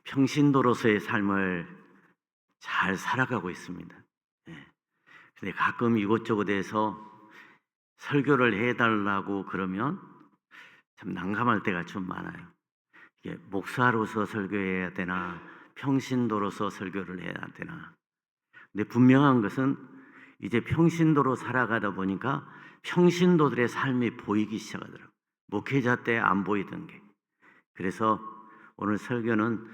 평신도로서의 삶을 잘 살아가고 있습니다. 근데 가끔 이곳저곳에서 설교를 해달라고 그러면 참 난감할 때가 좀 많아요. 이게 목사로서 설교해야 되나, 평신도로서 설교를 해야 되나. 근데 분명한 것은 이제 평신도로 살아가다 보니까 평신도들의 삶이 보이기 시작하더라고요. 목회자 때 안 보이던 게. 그래서 오늘 설교는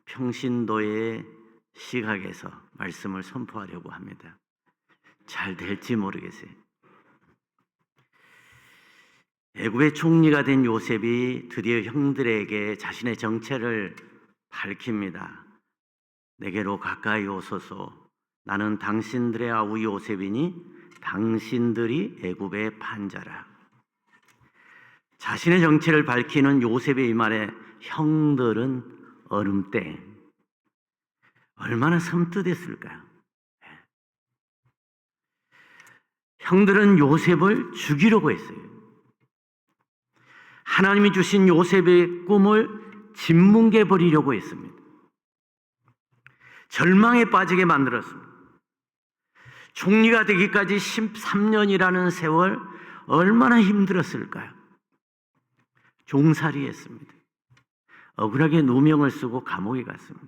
평신도의 시각에서 말씀을 선포하려고 합니다. 잘 될지 모르겠어요. 애굽의 총리가 된 요셉이 드디어 형들에게 자신의 정체를 밝힙니다. 내게로 가까이 오소서. 나는 당신들의 아우 요셉이니 당신들이 애굽의 판자라. 자신의 정체를 밝히는 요셉의 이 말에 형들은 얼음땡. 얼마나 섬뜩했을까요? 형들은 요셉을 죽이려고 했어요. 하나님이 주신 요셉의 꿈을 짓뭉개 버리려고 했습니다. 절망에 빠지게 만들었습니다. 총리가 되기까지 13년이라는 세월 얼마나 힘들었을까요? 종살이 했습니다. 억울하게 누명을 쓰고 감옥에 갔습니다.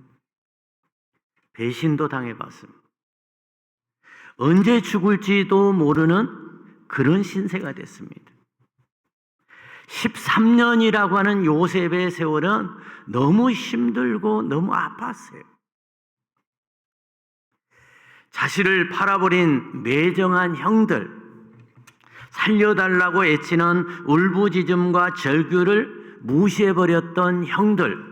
배신도 당해봤습니다. 언제 죽을지도 모르는 그런 신세가 됐습니다. 13년이라고 하는 요셉의 세월은 너무 힘들고 너무 아팠어요. 자신을 팔아버린 매정한 형들, 살려달라고 애치는 울부짖음과 절규를 무시해버렸던 형들,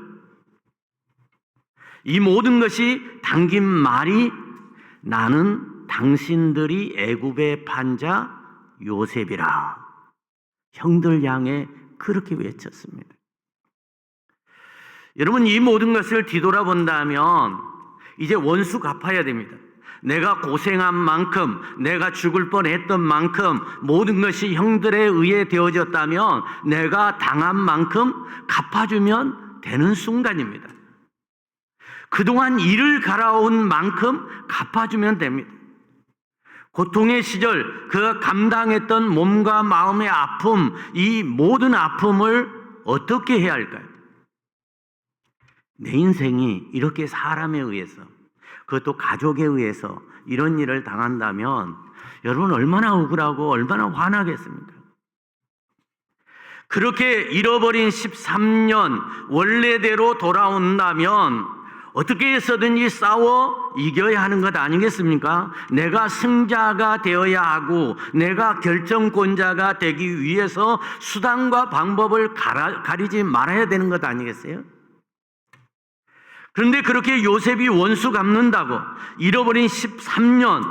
이 모든 것이 담긴 말이 나는 당신들이 애굽의 판자 요셉이라. 형들 향해 그렇게 외쳤습니다. 여러분, 이 모든 것을 뒤돌아본다면 이제 원수 갚아야 됩니다. 내가 고생한 만큼, 내가 죽을 뻔했던 만큼 모든 것이 형들에 의해 되어졌다면 내가 당한 만큼 갚아주면 되는 순간입니다. 그동안 이를 갈아온 만큼 갚아주면 됩니다. 고통의 시절 그가 감당했던 몸과 마음의 아픔, 이 모든 아픔을 어떻게 해야 할까요? 내 인생이 이렇게 사람에 의해서, 그것도 가족에 의해서 이런 일을 당한다면 여러분 얼마나 억울하고 얼마나 화나겠습니까? 그렇게 잃어버린 13년 원래대로 돌아온다면 어떻게 해서든지 싸워 이겨야 하는 것 아니겠습니까? 내가 승자가 되어야 하고 내가 결정권자가 되기 위해서 수단과 방법을 가리지 말아야 되는 것 아니겠어요? 그런데 그렇게 요셉이 원수 갚는다고 잃어버린 13년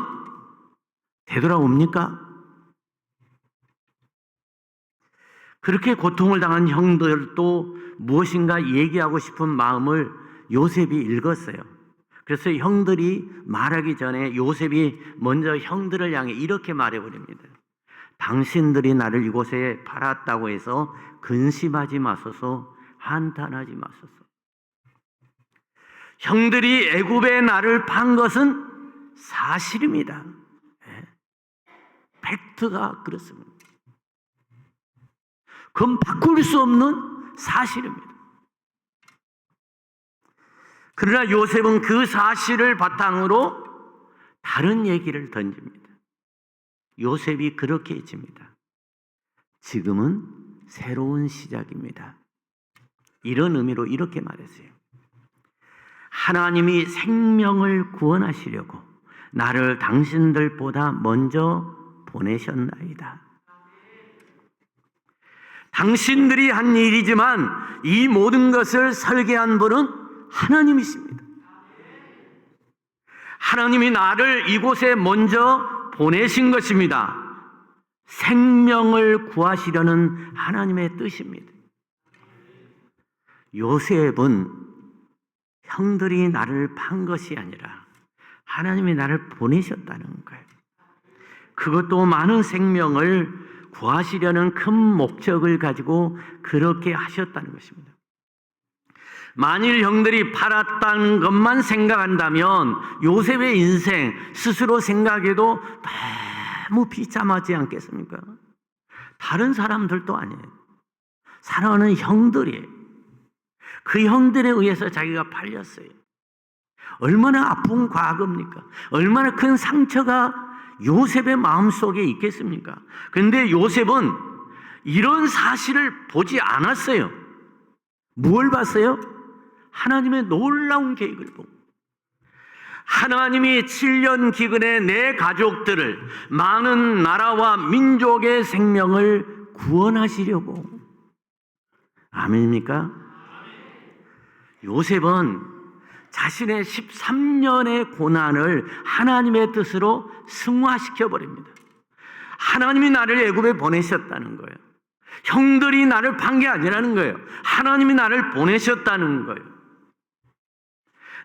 되돌아옵니까? 그렇게 고통을 당한 형들도 무엇인가 얘기하고 싶은 마음을 요셉이 읽었어요. 그래서 형들이 말하기 전에 요셉이 먼저 형들을 향해 이렇게 말해버립니다. 당신들이 나를 이곳에 팔았다고 해서 근심하지 마소서, 한탄하지 마소서. 형들이 애굽에 나를 판 것은 사실입니다. 팩트가 그렇습니다. 그건 바꿀 수 없는 사실입니다. 그러나 요셉은 그 사실을 바탕으로 다른 얘기를 던집니다. 요셉이 그렇게 해집니다. 지금은 새로운 시작입니다. 이런 의미로 이렇게 말했어요. 하나님이 생명을 구원하시려고 나를 당신들보다 먼저 보내셨나이다. 당신들이 한 일이지만 이 모든 것을 설계한 분은 하나님이십니다. 하나님이 나를 이곳에 먼저 보내신 것입니다. 생명을 구하시려는 하나님의 뜻입니다. 요셉은 형들이 나를 판 것이 아니라 하나님이 나를 보내셨다는 거예요. 그것도 많은 생명을 구하시려는 큰 목적을 가지고 그렇게 하셨다는 것입니다. 만일 형들이 팔았다는 것만 생각한다면 요셉의 인생 스스로 생각해도 너무 비참하지 않겠습니까? 다른 사람들도 아니에요. 사랑하는 형들이에요. 그 형들에 의해서 자기가 팔렸어요. 얼마나 아픈 과거입니까? 얼마나 큰 상처가 요셉의 마음속에 있겠습니까? 그런데 요셉은 이런 사실을 보지 않았어요. 뭘 봤어요? 하나님의 놀라운 계획을 보고, 하나님이 7년 기근에 내 가족들을, 많은 나라와 민족의 생명을 구원하시려고. 아멘입니까? 요셉은 자신의 13년의 고난을 하나님의 뜻으로 승화시켜 버립니다. 하나님이 나를 애굽에 보내셨다는 거예요. 형들이 나를 판 게 아니라는 거예요. 하나님이 나를 보내셨다는 거예요.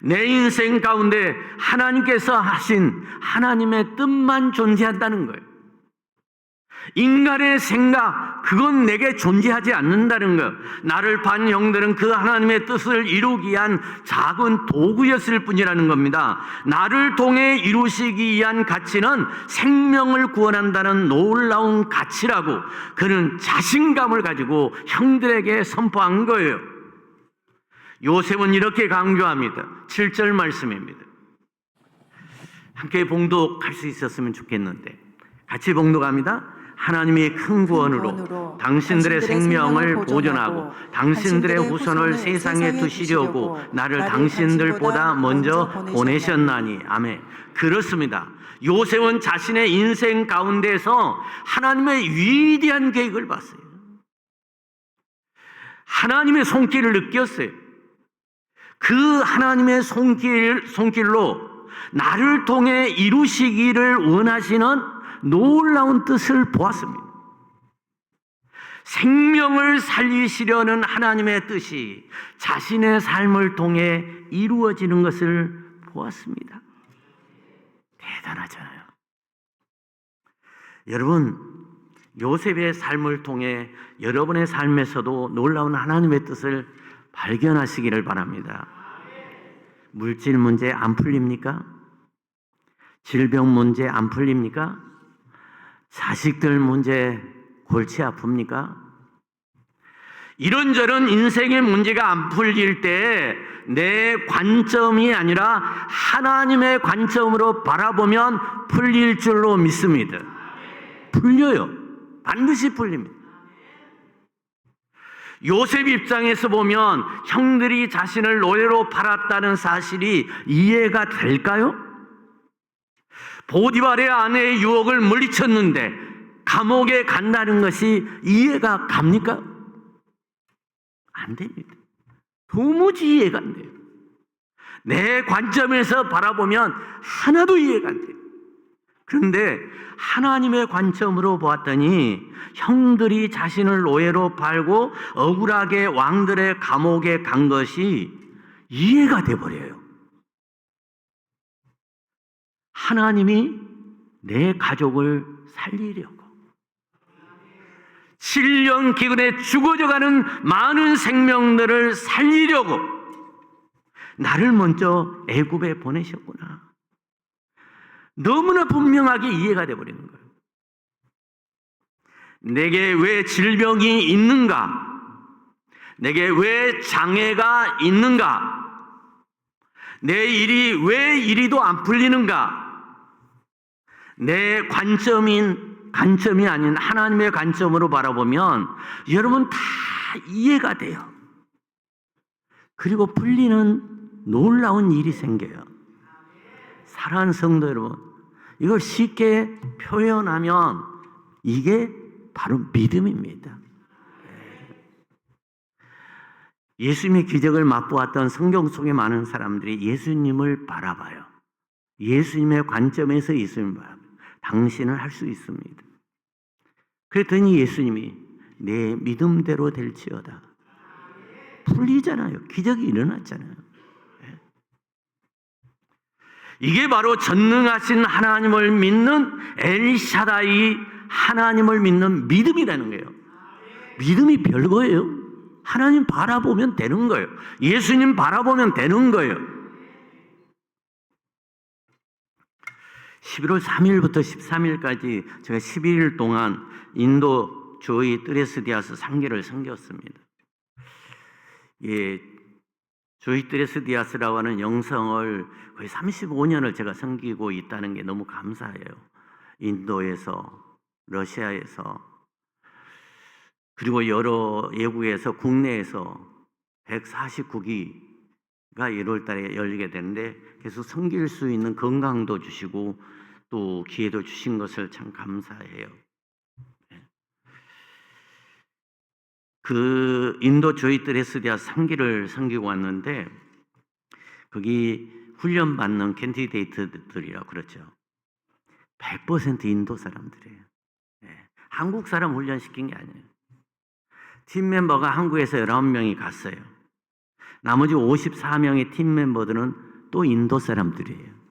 내 인생 가운데 하나님께서 하신 하나님의 뜻만 존재한다는 거예요. 인간의 생각, 그건 내게 존재하지 않는다는 것. 나를 판 형들은 그 하나님의 뜻을 이루기 위한 작은 도구였을 뿐이라는 겁니다. 나를 통해 이루시기 위한 가치는 생명을 구원한다는 놀라운 가치라고 그는 자신감을 가지고 형들에게 선포한 거예요. 요셉은 이렇게 강조합니다. 7절 말씀입니다. 함께 봉독할 수 있었으면 좋겠는데 같이 봉독합니다. 하나님이 큰 구원으로 당신들의 생명을 보존하고 당신들의 후손을 세상에 두시려고 나를 당신들보다 먼저 보내셨나니. 아멘. 그렇습니다. 요셉은 자신의 인생 가운데서 하나님의 위대한 계획을 봤어요. 하나님의 손길을 느꼈어요. 그 하나님의 손길로 나를 통해 이루시기를 원하시는 놀라운 뜻을 보았습니다. 생명을 살리시려는 하나님의 뜻이 자신의 삶을 통해 이루어지는 것을 보았습니다. 대단하잖아요. 여러분, 요셉의 삶을 통해 여러분의 삶에서도 놀라운 하나님의 뜻을 발견하시기를 바랍니다. 물질 문제 안 풀립니까? 질병 문제 안 풀립니까? 자식들 문제 골치 아픕니까? 이런저런 인생의 문제가 안 풀릴 때 내 관점이 아니라 하나님의 관점으로 바라보면 풀릴 줄로 믿습니다. 풀려요. 반드시 풀립니다. 요셉 입장에서 보면 형들이 자신을 노예로 팔았다는 사실이 이해가 될까요? 보디발의 아내의 유혹을 물리쳤는데 감옥에 간다는 것이 이해가 갑니까? 안 됩니다. 도무지 이해가 안 돼요. 내 관점에서 바라보면 하나도 이해가 안 돼요. 그런데 하나님의 관점으로 보았더니 형들이 자신을 노예로 팔고 억울하게 왕들의 감옥에 간 것이 이해가 돼버려요. 하나님이 내 가족을 살리려고 7년 기근에 죽어져가는 많은 생명들을 살리려고 나를 먼저 애굽에 보내셨구나. 너무나 분명하게 이해가 돼버리는 거예요. 내게 왜 질병이 있는가? 내게 왜 장애가 있는가? 내 일이 왜 이리도 안 풀리는가? 내 관점이 아닌 하나님의 관점으로 바라보면 여러분 다 이해가 돼요. 그리고 풀리는 놀라운 일이 생겨요. 사랑하는 성도 여러분, 이걸 쉽게 표현하면 이게 바로 믿음입니다. 예수님의 기적을 맛보았던 성경 속의 많은 사람들이 예수님을 바라봐요. 예수님의 관점에서 예수님을 바라봐요. 당신은 할 수 있습니다. 그랬더니 예수님이 내 믿음대로 될지어다. 풀리잖아요. 기적이 일어났잖아요. 이게 바로 전능하신 하나님을 믿는 엘샤다이 하나님을 믿는 믿음이라는 거예요. 믿음이 별거예요. 하나님 바라보면 되는 거예요. 예수님 바라보면 되는 거예요. 11월 3일부터 13일까지 제가 11일 동안 인도 조이 트레스디아스 상기를 섬겼습니다. 예, 조이 트레스디아스라고 하는 영성을 거의 35년을 제가 섬기고 있다는 게 너무 감사해요. 인도에서, 러시아에서, 그리고 여러 외국에서, 국내에서 149기가 1월 달에 열리게 되는데 계속 섬길 수 있는 건강도 주시고 또 기회도 주신 것을 참 감사해요. 그 인도 조이 트레스디아스 3기를 섬기고 왔는데 거기 훈련받는 캔디데이트들이라고 그러죠. 100% 인도 사람들이에요. 한국 사람 훈련시킨 게 아니에요. 팀 멤버가 한국에서 19명이 갔어요. 나머지 54명의 팀 멤버들은 또 인도 사람들이에요.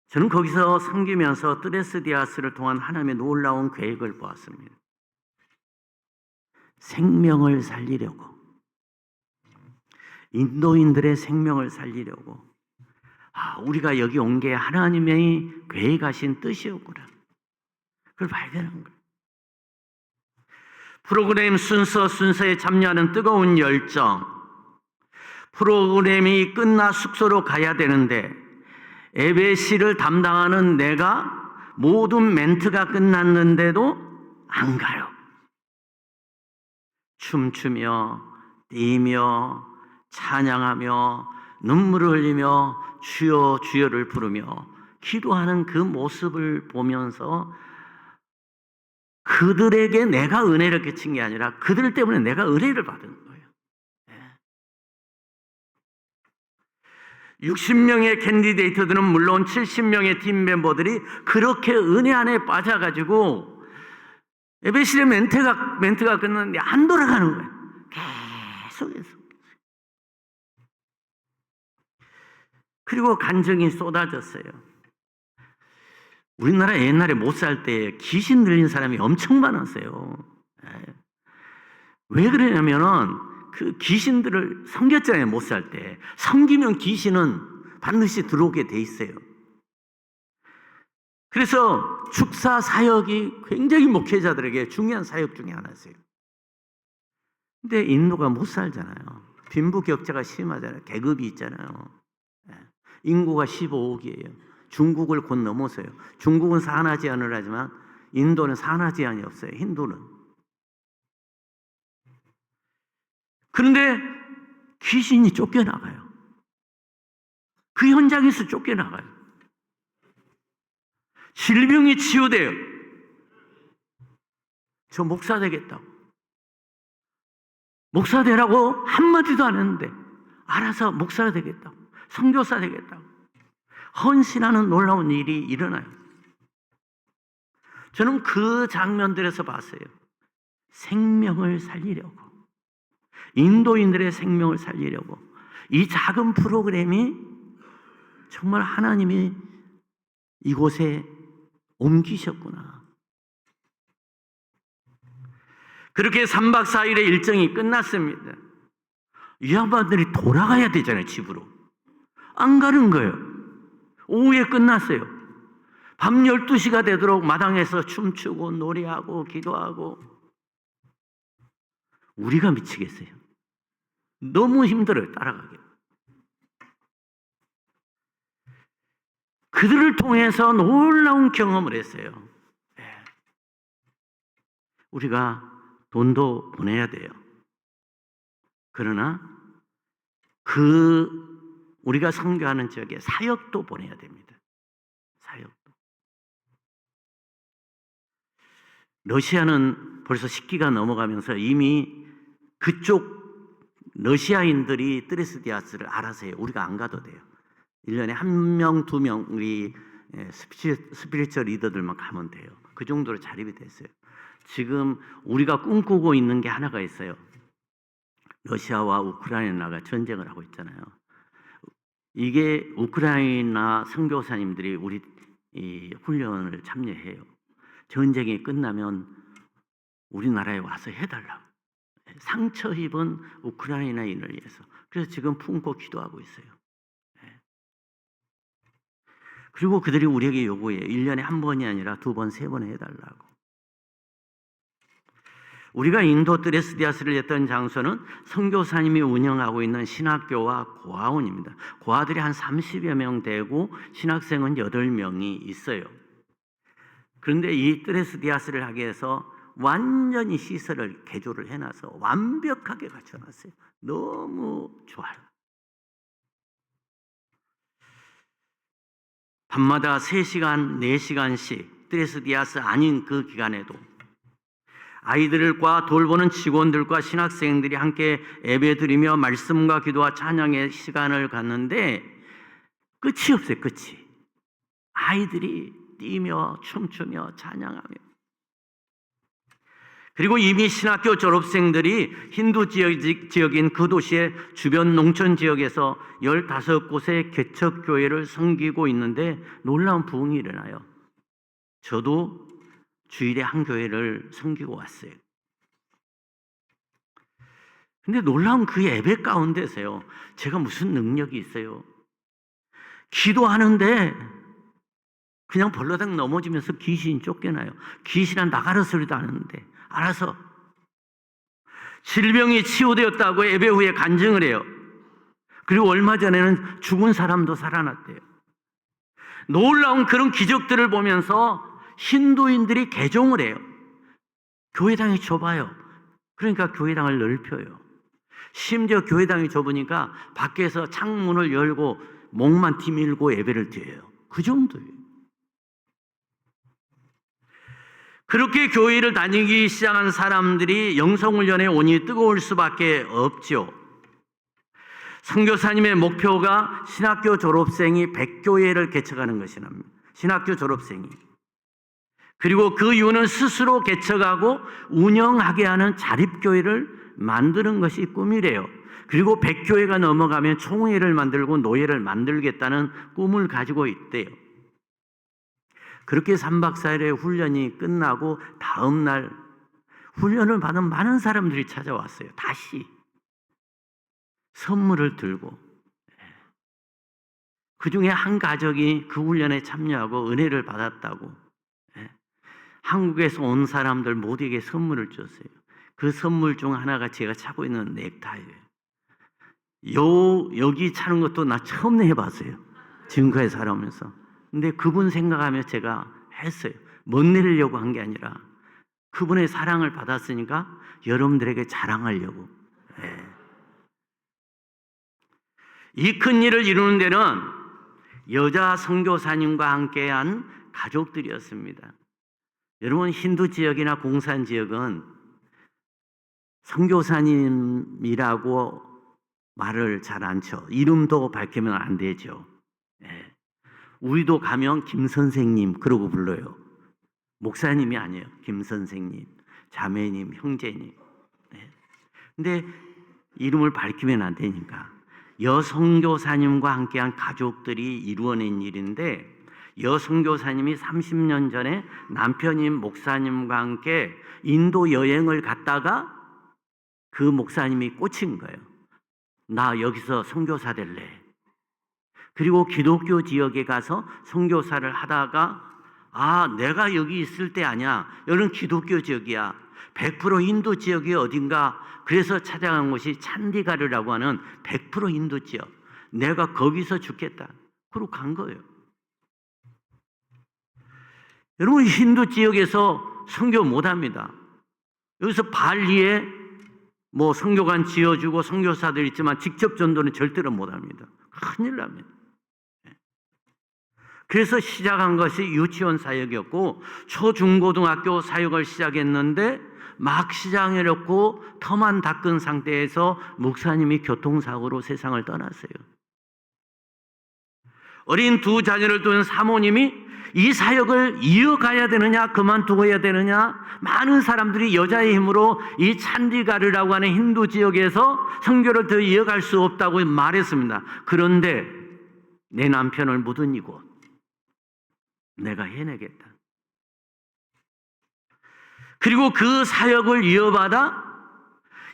저는 거기서 섬기면서 트레스디아스를 통한 하나님의 놀라운 계획을 보았습니다. 생명을 살리려고, 인도인들의 생명을 살리려고, 우리가 여기 온 게 하나님의 계획하신 뜻이었구나. 그걸 발견한 거예요. 프로그램 순서에 참여하는 뜨거운 열정, 프로그램이 끝나 숙소로 가야 되는데 예배실을 담당하는 내가 모든 멘트가 끝났는데도 안 가요. 춤추며 뛰며 찬양하며 눈물을 흘리며 주여 주여를 부르며 기도하는 그 모습을 보면서 그들에게 내가 은혜를 끼친 게 아니라 그들 때문에 내가 은혜를 받은 거예요. 60명의 캔디데이트들은 물론 70명의 팀 멤버들이 그렇게 은혜 안에 빠져가지고 예배실의 멘트가 끝났는데 안 돌아가는 거예요. 계속해서. 그리고 간증이 쏟아졌어요. 우리나라 옛날에 못 살 때 귀신 들린 사람이 엄청 많았어요. 왜 그러냐면은 그 귀신들을 섬겼잖아요. 못 살 때. 섬기면 귀신은 반드시 들어오게 돼 있어요. 그래서 축사 사역이 굉장히 목회자들에게 중요한 사역 중에 하나였어요. 근데 인도가 못 살잖아요. 빈부격차가 심하잖아요. 계급이 있잖아요. 인구가 15억이에요. 중국을 곧 넘어서요. 중국은 산하 제한을 하지만 인도는 산하 제한이 없어요. 힌두는. 그런데 귀신이 쫓겨나가요. 그 현장에서 쫓겨나가요. 질병이 치유돼요. 저 목사 되겠다고. 목사 되라고 한마디도 안 했는데 알아서 목사가 되겠다고. 선교사 되겠다고. 헌신하는 놀라운 일이 일어나요. 저는 그 장면들에서 봤어요. 생명을 살리려고, 인도인들의 생명을 살리려고 이 작은 프로그램이 정말 하나님이 이곳에 옮기셨구나. 그렇게 3박 4일의 일정이 끝났습니다. 이 양반들이 돌아가야 되잖아요. 집으로. 안 가는 거예요. 오후에 끝났어요. 밤 12시가 되도록 마당에서 춤추고 노래하고 기도하고. 우리가 미치겠어요. 너무 힘들어요. 따라가기. 그들을 통해서 놀라운 경험을 했어요. 우리가 돈도 보내야 돼요. 그러나 우리가 선교하는 지역에 사역도 보내야 됩니다. 사역도. 러시아는 벌써 10기가 넘어가면서 이미 그쪽 러시아인들이 트레스디아스를 알아서 해요. 우리가 안 가도 돼요. 1년에 1명, 2명 우리 스피리처 리더들만 가면 돼요. 그 정도로 자립이 됐어요. 지금 우리가 꿈꾸고 있는 게 하나가 있어요. 러시아와 우크라이나가 전쟁을 하고 있잖아요. 이게 우크라이나 선교사님들이 우리 이 훈련을 참여해요. 전쟁이 끝나면 우리나라에 와서 해달라고. 상처 입은 우크라이나인을 위해서. 그래서 지금 품고 기도하고 있어요. 그리고 그들이 우리에게 요구해요. 1년에 한 번이 아니라 2번, 3번 해달라고. 우리가 인도 드레스디아스를 했던 장소는 선교사님이 운영하고 있는 신학교와 고아원입니다. 고아들이 한 30여 명 되고 신학생은 8명이 있어요. 그런데 이 드레스디아스를 하기 위해서 완전히 시설을 개조를 해놔서 완벽하게 갖춰놨어요. 너무 좋아요. 밤마다 3시간, 4시간씩 드레스디아스 아닌 그 기간에도 아이들과 돌보는 직원들과 신학생들이 함께 예배드리며 말씀과 기도와 찬양의 시간을 갖는데 끝이 없어요. 끝이. 아이들이 뛰며 춤추며 찬양하며. 그리고 이미 신학교 졸업생들이 힌두 지역인 그 도시의 주변 농촌 지역에서 15곳의 개척교회를 섬기고 있는데 놀라운 부흥이 일어나요. 저도 주일에 한 교회를 섬기고 왔어요. 근데 놀라운 그 예배 가운데서요, 제가 무슨 능력이 있어요? 기도하는데 그냥 벌러덩 넘어지면서 귀신이 쫓겨나요. 귀신은 나가라 소리도 안 하는데 알아서 질병이 치유되었다고 예배 후에 간증을 해요. 그리고 얼마 전에는 죽은 사람도 살아났대요. 놀라운 그런 기적들을 보면서 힌두인들이 개종을 해요. 교회당이 좁아요. 그러니까 교회당을 넓혀요. 심지어 교회당이 좁으니까 밖에서 창문을 열고 목만 뒤밀고 예배를 드려요. 그 정도예요. 그렇게 교회를 다니기 시작한 사람들이 영성훈련에 오니 뜨거울 수밖에 없죠. 선교사님의 목표가 신학교 졸업생이 100교회를 개척하는 것이랍니다. 신학교 졸업생이. 그리고 그 이유는 스스로 개척하고 운영하게 하는 자립교회를 만드는 것이 꿈이래요. 그리고 100교회가 넘어가면 총회를 만들고 노예를 만들겠다는 꿈을 가지고 있대요. 그렇게 3박 4일의 훈련이 끝나고 다음 날 훈련을 받은 많은 사람들이 찾아왔어요. 다시 선물을 들고. 그 중에 한 가족이 그 훈련에 참여하고 은혜를 받았다고 한국에서 온 사람들 모두에게 선물을 줬어요. 그 선물 중 하나가 제가 차고 있는 넥타이예요. 여기 차는 것도 나 처음 해봤어요. 지금까지 살아오면서. 근데 그분 생각하며 제가 했어요. 못 내리려고 한 게 아니라 그분의 사랑을 받았으니까 여러분들에게 자랑하려고. 이 큰 일을 이루는 데는 여자 선교사님과 함께한 가족들이었습니다. 여러분, 힌두 지역이나 공산 지역은 선교사님이라고 말을 잘 안 쳐. 이름도 밝히면 안 되죠. 우리도 가면 김 선생님 그러고 불러요. 목사님이 아니에요. 김 선생님, 자매님, 형제님. 근데 이름을 밝히면 안 되니까 여선교사님과 함께한 가족들이 이루어낸 일인데, 여선교사님이 30년 전에 남편인 목사님과 함께 인도 여행을 갔다가 그 목사님이 꽂힌 거예요. 나 여기서 선교사 될래. 그리고 기독교 지역에 가서 선교사를 하다가 내가 여기 있을 때 아니야. 여기는 기독교 지역이야. 100% 인도 지역이 어딘가. 그래서 찾아간 곳이 찬디가르라고 하는 100% 인도 지역. 내가 거기서 죽겠다. 그러고 간 거예요. 여러분, 힌두 지역에서 선교 못합니다. 여기서 발리에 선교관 지어주고 선교사들 있지만 직접 전도는 절대로 못합니다. 큰일 납니다. 그래서 시작한 것이 유치원 사역이었고, 초중고등학교 사역을 시작했는데 막 시작해놓고 터만 닦은 상태에서 목사님이 교통사고로 세상을 떠났어요. 어린 2 자녀를 둔 사모님이 이 사역을 이어가야 되느냐 그만두어야 되느냐, 많은 사람들이 여자의 힘으로 이 찬디가르라고 하는 힌두 지역에서 선교를 더 이어갈 수 없다고 말했습니다. 그런데 내 남편을 묻은 이곳 내가 해내겠다. 그리고 그 사역을 이어받아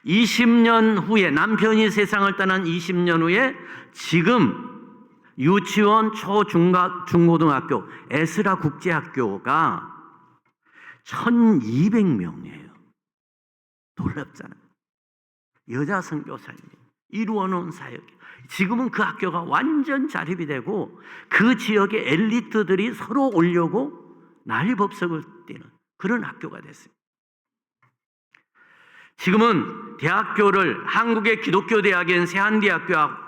20년 후에, 남편이 세상을 떠난 20년 후에 지금 유치원, 중고등학교, 에스라 국제학교가 1200명이에요. 놀랍잖아요. 여자 선교사님이 이루어놓은 사역이. 지금은 그 학교가 완전 자립이 되고 그 지역의 엘리트들이 서로 오려고 난리법석을 띠는 그런 학교가 됐어요. 지금은 대학교를 한국의 기독교 대학인 세한대학교와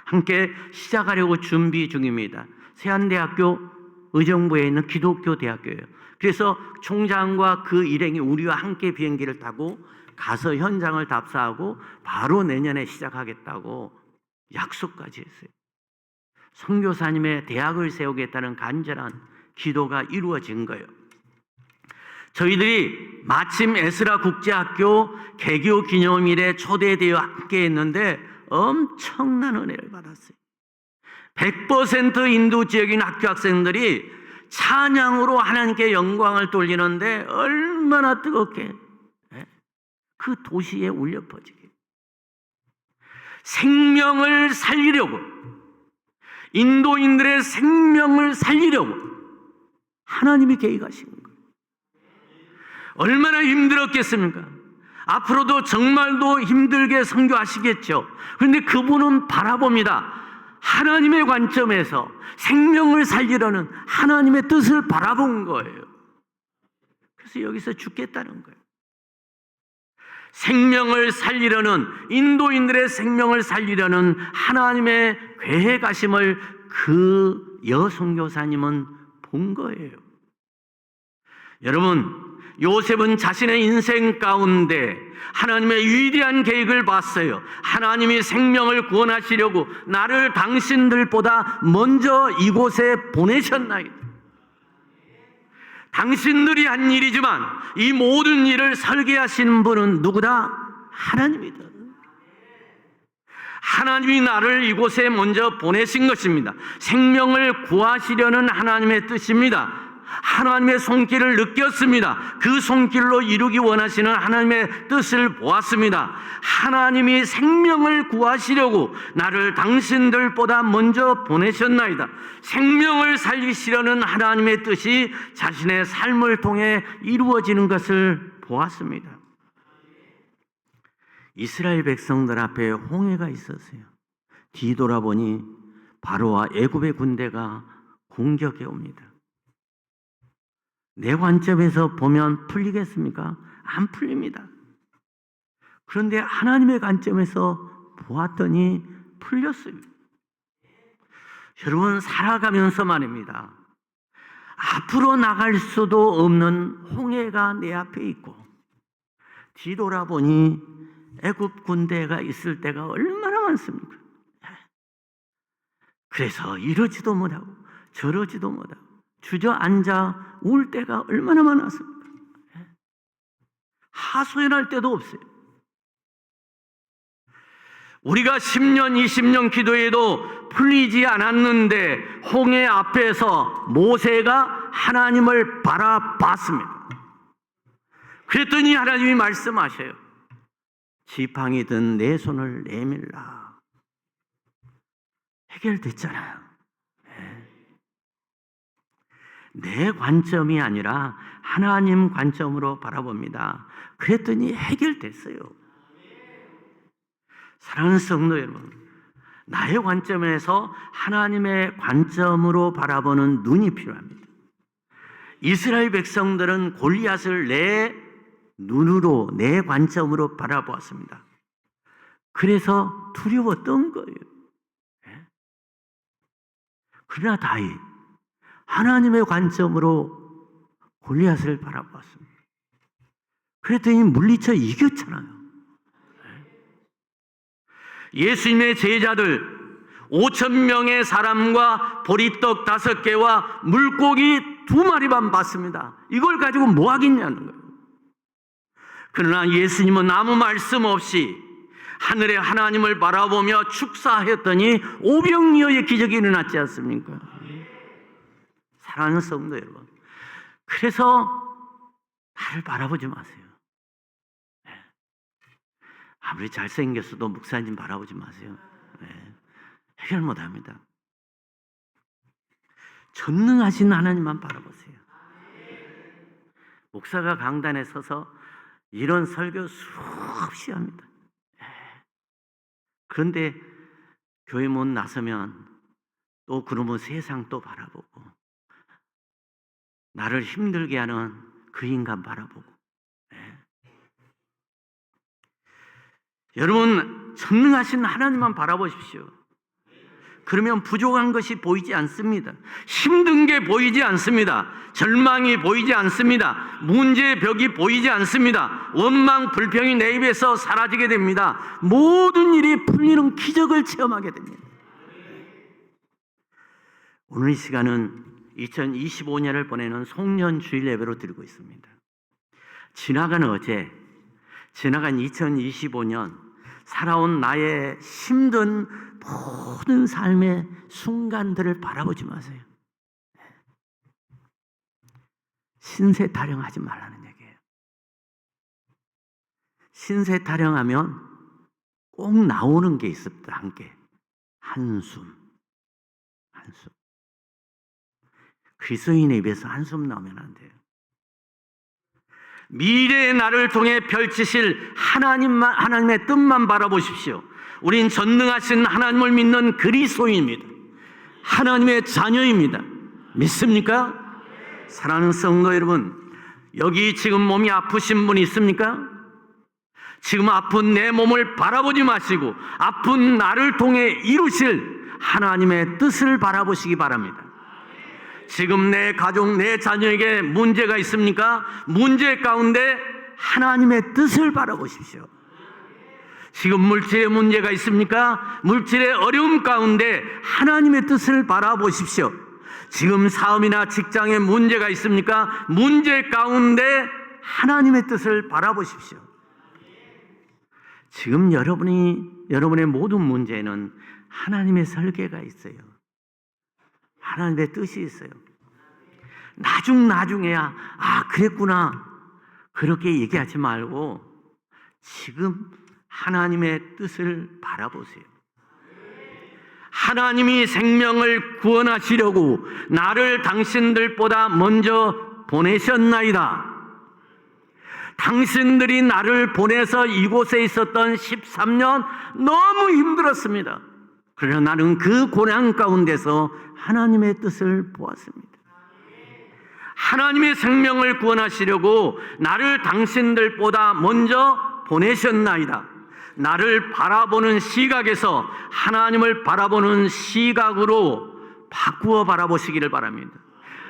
함께 시작하려고 준비 중입니다. 세한대학교 의정부에 있는 기독교 대학교예요. 그래서 총장과 그 일행이 우리와 함께 비행기를 타고 가서 현장을 답사하고 바로 내년에 시작하겠다고 약속까지 했어요. 선교사님의 대학을 세우겠다는 간절한 기도가 이루어진 거예요. 저희들이 마침 에스라 국제학교 개교 기념일에 초대되어 함께 했는데 엄청난 은혜를 받았어요. 100% 인도 지역인 학교 학생들이 찬양으로 하나님께 영광을 돌리는데 얼마나 뜨겁게 그 도시에 울려 퍼지게 생명을 살리려고, 인도인들의 생명을 살리려고 하나님이 계획하신 거예요. 얼마나 힘들었겠습니까? 앞으로도 정말도 힘들게 선교하시겠죠. 그런데 그분은 바라봅니다. 하나님의 관점에서 생명을 살리려는 하나님의 뜻을 바라본 거예요. 그래서 여기서 죽겠다는 거예요. 생명을 살리려는, 인도인들의 생명을 살리려는 하나님의 계획하심을 그 여선교사님은 본 거예요. 여러분, 요셉은 자신의 인생 가운데 하나님의 위대한 계획을 봤어요. 하나님이 생명을 구원하시려고 나를 당신들보다 먼저 이곳에 보내셨나이다. 당신들이 한 일이지만 이 모든 일을 설계하시는 분은 누구다? 하나님이다. 하나님이 나를 이곳에 먼저 보내신 것입니다. 생명을 구하시려는 하나님의 뜻입니다. 하나님의 손길을 느꼈습니다. 그 손길로 이루기 원하시는 하나님의 뜻을 보았습니다. 하나님이 생명을 구하시려고 나를 당신들보다 먼저 보내셨나이다. 생명을 살리시려는 하나님의 뜻이 자신의 삶을 통해 이루어지는 것을 보았습니다. 이스라엘 백성들 앞에 홍해가 있었어요. 뒤돌아보니 바로와 애굽의 군대가 공격해 옵니다. 내 관점에서 보면 풀리겠습니까? 안 풀립니다. 그런데 하나님의 관점에서 보았더니 풀렸어요. 여러분, 살아가면서 말입니다. 앞으로 나갈 수도 없는 홍해가 내 앞에 있고 뒤돌아보니 애굽 군대가 있을 때가 얼마나 많습니까? 그래서 이러지도 못하고 저러지도 못하고 주저앉아 울 때가 얼마나 많았습니까? 하소연할 때도 없어요. 우리가 10년, 20년 기도해도 풀리지 않았는데 홍해 앞에서 모세가 하나님을 바라봤습니다. 그랬더니 하나님이 말씀하셔요. 지팡이든 내 손을 내밀라. 해결됐잖아요. 내 관점이 아니라 하나님 관점으로 바라봅니다. 그랬더니 해결됐어요. 사랑하는 성도 여러분, 나의 관점에서 하나님의 관점으로 바라보는 눈이 필요합니다. 이스라엘 백성들은 골리앗을 내 눈으로, 내 관점으로 바라보았습니다. 그래서 두려웠던 거예요. 그러나 다윗, 하나님의 관점으로 골리앗을 바라보았습니다. 그랬더니 물리쳐 이겼잖아요. 예수님의 제자들 5,000명의 사람과 보리떡 5개와 물고기 2마리만 받습니다. 이걸 가지고 뭐 하겠냐는 거예요. 그러나 예수님은 아무 말씀 없이 하늘의 하나님을 바라보며 축사했더니 오병이어의 기적이 일어났지 않습니까? 사랑하는 성도 여러분, 그래서 나를 바라보지 마세요. 아무리 잘생겼어도 목사님 바라보지 마세요. 해결 못합니다. 전능하신 하나님만 바라보세요. 목사가 강단에 서서 이런 설교 수없이 합니다. 그런데 교회 문 나서면 또 그러면 세상 또 바라보고, 나를 힘들게 하는 그 인간 바라보고. 여러분, 전능하신 하나님만 바라보십시오. 그러면 부족한 것이 보이지 않습니다. 힘든 게 보이지 않습니다. 절망이 보이지 않습니다. 문제의 벽이 보이지 않습니다. 원망, 불평이 내 입에서 사라지게 됩니다. 모든 일이 풀리는 기적을 체험하게 됩니다. 오늘 이 시간은 2025년을 보내는 송년 주일 예배로 드리고 있습니다. 지나간 어제, 지나간 2025년 살아온 나의 힘든 모든 삶의 순간들을 바라보지 마세요. 신세 타령하지 말라는 얘기예요. 신세 타령하면 꼭 나오는 게 있습니다. 함께 한숨. 그리스도인의 입에서 한숨 나오면 안 돼요. 미래의 나를 통해 펼치실 하나님의 뜻만 바라보십시오. 우린 전능하신 하나님을 믿는 그리스도인입니다. 하나님의 자녀입니다. 믿습니까? 사랑하는 성도 여러분, 여기 지금 몸이 아프신 분 있습니까? 지금 아픈 내 몸을 바라보지 마시고 아픈 나를 통해 이루실 하나님의 뜻을 바라보시기 바랍니다. 지금 내 가족, 내 자녀에게 문제가 있습니까? 문제 가운데 하나님의 뜻을 바라보십시오. 지금 물질의 문제가 있습니까? 물질의 어려움 가운데 하나님의 뜻을 바라보십시오. 지금 사업이나 직장에 문제가 있습니까? 문제 가운데 하나님의 뜻을 바라보십시오. 지금 여러분의 모든 문제에는 하나님의 설계가 있어요. 하나님의 뜻이 있어요. 나중에야 그랬구나 그렇게 얘기하지 말고 지금 하나님의 뜻을 바라보세요. 하나님이 생명을 구원하시려고 나를 당신들보다 먼저 보내셨나이다. 당신들이 나를 보내서 이곳에 있었던 13년 너무 힘들었습니다. 그러나 나는 그 고난 가운데서 하나님의 뜻을 보았습니다. 하나님의 생명을 구원하시려고 나를 당신들보다 먼저 보내셨나이다. 나를 바라보는 시각에서 하나님을 바라보는 시각으로 바꾸어 바라보시기를 바랍니다.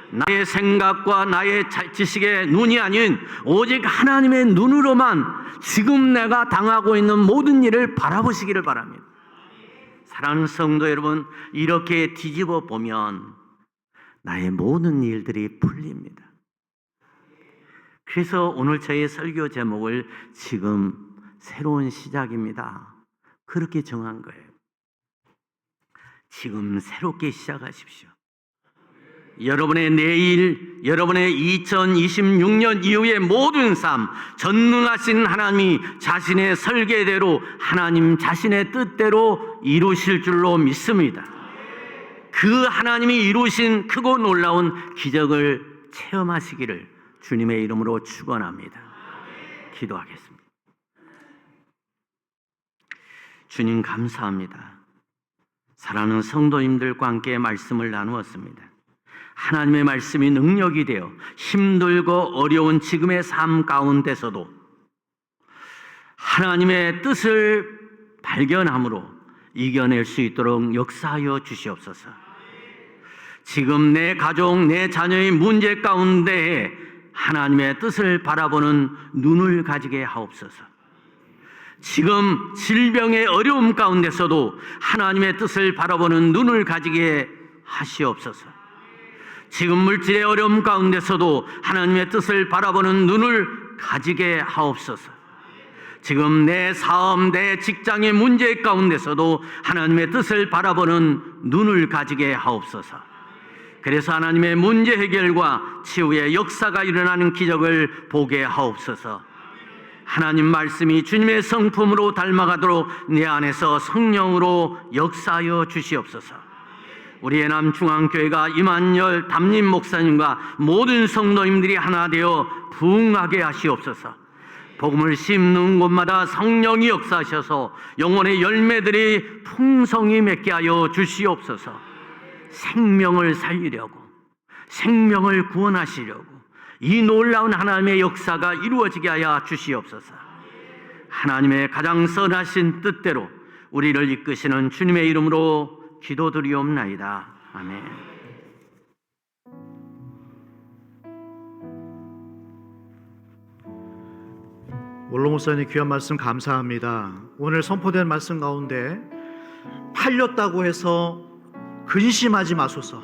나의 생각과 나의 지식의 눈이 아닌 오직 하나님의 눈으로만 지금 내가 당하고 있는 모든 일을 바라보시기를 바랍니다. 사랑하는 성도 여러분, 이렇게 뒤집어 보면 나의 모든 일들이 풀립니다. 그래서 오늘 저의 설교 제목을 지금 새로운 시작입니다. 그렇게 정한 거예요. 지금 새롭게 시작하십시오. 여러분의 내일, 여러분의 2026년 이후의 모든 삶, 전능하신 하나님이 자신의 설계대로 하나님 자신의 뜻대로 이루실 줄로 믿습니다. 그 하나님이 이루신 크고 놀라운 기적을 체험하시기를 주님의 이름으로 축원합니다. 기도하겠습니다. 주님 감사합니다. 사랑하는 성도님들과 함께 말씀을 나누었습니다. 하나님의 말씀이 능력이 되어 힘들고 어려운 지금의 삶 가운데서도 하나님의 뜻을 발견함으로 이겨낼 수 있도록 역사하여 주시옵소서. 지금 내 가족, 내 자녀의 문제 가운데 하나님의 뜻을 바라보는 눈을 가지게 하옵소서. 지금 질병의 어려움 가운데서도 하나님의 뜻을 바라보는 눈을 가지게 하시옵소서. 지금 물질의 어려움 가운데서도 하나님의 뜻을 바라보는 눈을 가지게 하옵소서. 지금 내 사업, 내 직장의 문제 가운데서도 하나님의 뜻을 바라보는 눈을 가지게 하옵소서. 그래서 하나님의 문제 해결과 치유의 역사가 일어나는 기적을 보게 하옵소서. 하나님 말씀이 주님의 성품으로 닮아가도록 내 안에서 성령으로 역사하여 주시옵소서. 우리 예남중앙교회가 임한열 담임 목사님과 모든 성도님들이 하나 되어 부흥하게 하시옵소서. 복음을 심는 곳마다 성령이 역사하셔서 영혼의 열매들이 풍성히 맺게 하여 주시옵소서. 생명을 살리려고, 생명을 구원하시려고 이 놀라운 하나님의 역사가 이루어지게 하여 주시옵소서. 하나님의 가장 선하신 뜻대로 우리를 이끄시는 주님의 이름으로 기도드리옵나이다. 아멘. 원로 목사님 귀한 말씀 감사합니다. 오늘 선포된 말씀 가운데 팔렸다고 해서 근심하지 마소서,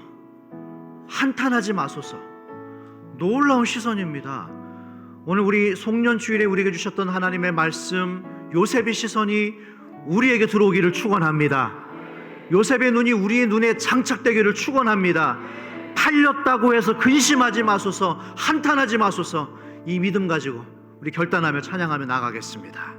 한탄하지 마소서, 놀라운 시선입니다. 오늘 우리 송년주일에 우리에게 주셨던 하나님의 말씀, 요셉의 시선이 우리에게 들어오기를 축원합니다. 요셉의 눈이 우리의 눈에 장착되기를 축원합니다. 팔렸다고 해서 근심하지 마소서, 한탄하지 마소서. 이 믿음 가지고 우리 결단하며 찬양하며 나가겠습니다.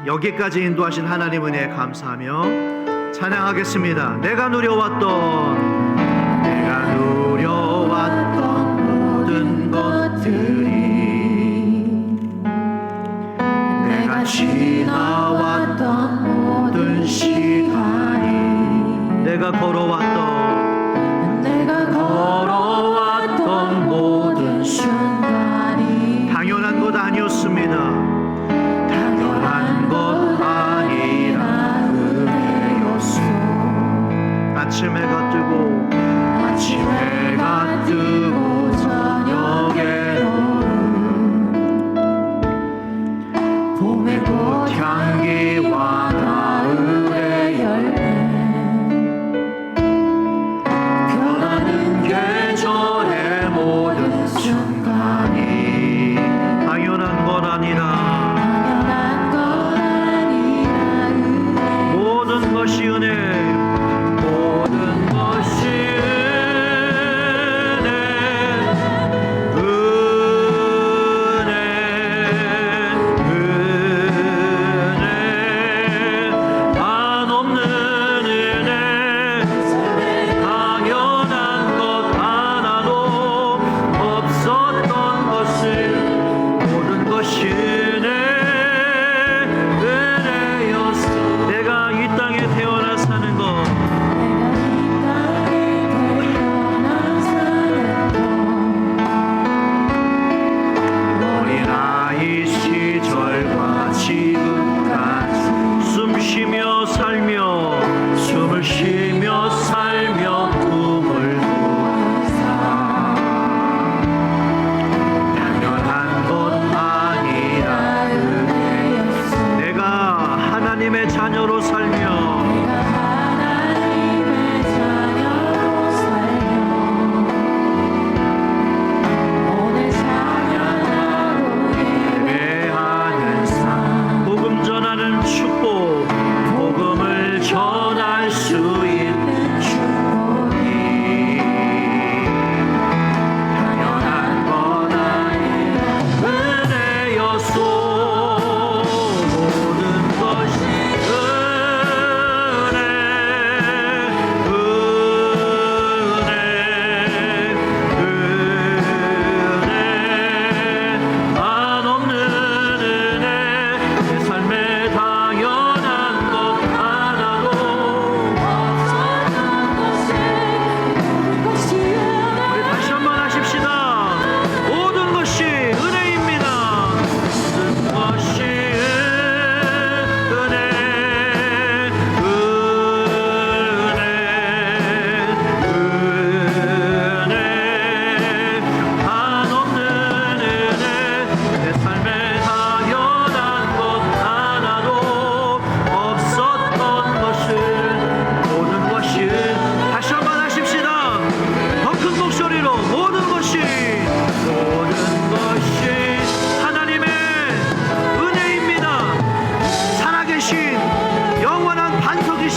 여기까지 인도하신 하나님 은혜에 감사하며 찬양하겠습니다. 내가 누려왔던 모든 것들이, 내가 지나왔던 모든 시간이, 내가 걸어왔던 모든 순간이 당연한 것 아니었습니다. 당연한 것 아니라 은혜였소. 아침 해가 뜨고 저녁에 봄의 꽃향기와 가을의 열매, 변하는 계절의 모든 순간이 당연한 건 아니라 모든 것이 은혜, 모든 것이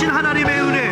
하나님의 은혜,